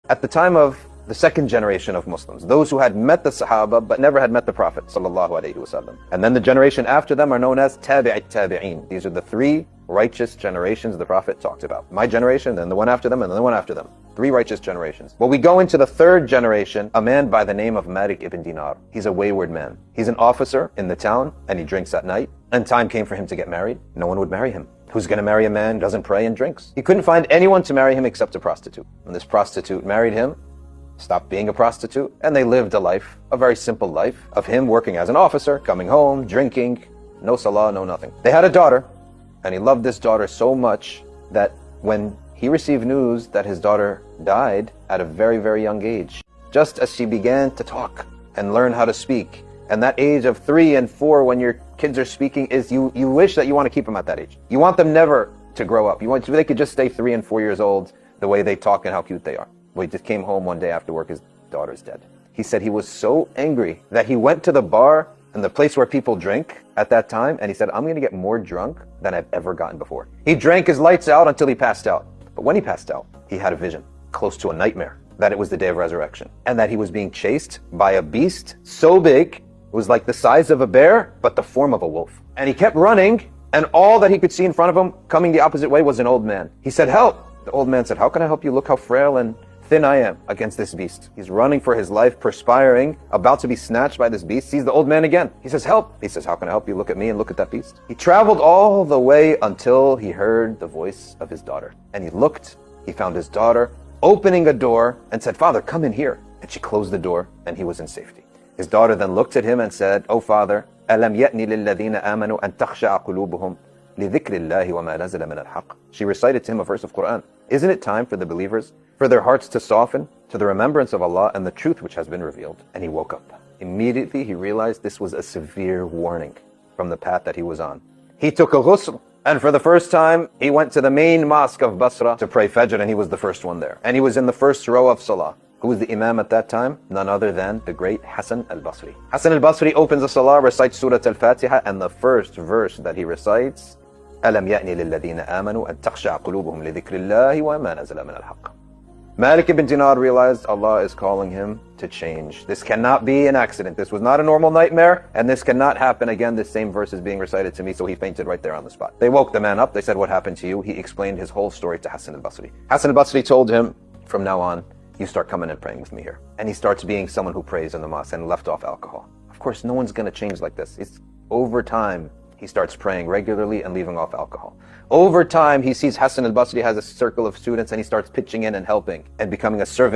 At the time of the second generation of Muslims, those who had met the Sahaba but never had met the Prophet sallallahu alaihi wasallam. And then the generation after them are known as tabi'it tabi'in. These are the three righteous generations the Prophet talked about. My generation, then the one after them, and then the one after them. Three righteous generations. Well, we go into the third generation, a man by the name of Malik ibn Dinar. He's a wayward man. He's an officer in the town, and he drinks at night. And time came for him to get married. No one would marry him. Who's going to marry a man who doesn't pray and drinks? He couldn't find anyone to marry him except a prostitute. And this prostitute married him, stopped being a prostitute, and they lived a life, a very simple life, of him working as an officer, coming home, drinking, no salah, no nothing. They had a daughter, and he loved this daughter so much that when he received news that his daughter died at a very, very young age, just as she began to talk and learn how to speak, and that age of 3 and 4 when your kids are speaking is you wish that you want to keep them at that age. You want them never to grow up. You want they could just stay 3 and 4 years old the way they talk and how cute they are. Well, he just came home one day after work, his daughter's dead. He said he was so angry that he went to the bar and the place where people drink at that time, and he said, I'm going to get more drunk than I've ever gotten before. He drank his lights out until he passed out. But when he passed out, he had a vision, close to a nightmare, that it was the day of resurrection, and that he was being chased by a beast so big, it was like the size of a bear, but the form of a wolf. And he kept running, and all that he could see in front of him, coming the opposite way, was an old man. He said, help! The old man said, how can I help you? Look how frail and thin I am against this beast. He's running for his life, perspiring, about to be snatched by this beast. Sees the old man again. He says, help! He says, how can I help you? Look at me and look at that beast. He traveled all the way until he heard the voice of his daughter. And he looked, he found his daughter opening a door and said, Father, come in here. And she closed the door and he was in safety. His daughter then looked at him and said, oh Father, أَلَمْ يَأْنِ لِلَّذِينَ آمَنُوا أَن تَخْشَعَ قُلُوبُهُمْ لِذِكْرِ اللَّهِ وَمَا نَزَلَ مِنَ الْحَقِّ. She recited to him a verse of Quran. Isn't it time for the believers, for their hearts to soften to the remembrance of Allah and the truth which has been revealed? And he woke up. Immediately he realized this was a severe warning from the path that he was on. He took a ghusl, and for the first time he went to the main mosque of Basra to pray Fajr, and he was the first one there. And he was in the first row of Salah. Who was the Imam at that time? None other than the great Hassan al-Basri. Hassan al-Basri opens the Salah, recites Surah al-Fatiha, and the first verse that he recites, أَلَمْ يَأْنِ لِلَّذِينَ آمَنُوا أَن تَخْشَعَ قُلُوبُهُمْ لِذِكْرِ اللَّهِ وَمَا نَزَلَ مِنَ الْحَقِّ. Malik ibn Dinar realized Allah is calling him to change. This cannot be an accident. This was not a normal nightmare, and this cannot happen again. This same verse is being recited to me, so he fainted right there on the spot. They woke the man up. They said, what happened to you? He explained his whole story to Hassan al-Basri. Hassan al-Basri told him, from now on, you start coming and praying with me here. And he starts being someone who prays in the mosque and left off alcohol. Of course, no one's going to change like this. It's over time. He starts praying regularly and leaving off alcohol. Over time, he sees Hassan al-Basri has a circle of students and he starts pitching in and helping and becoming a servant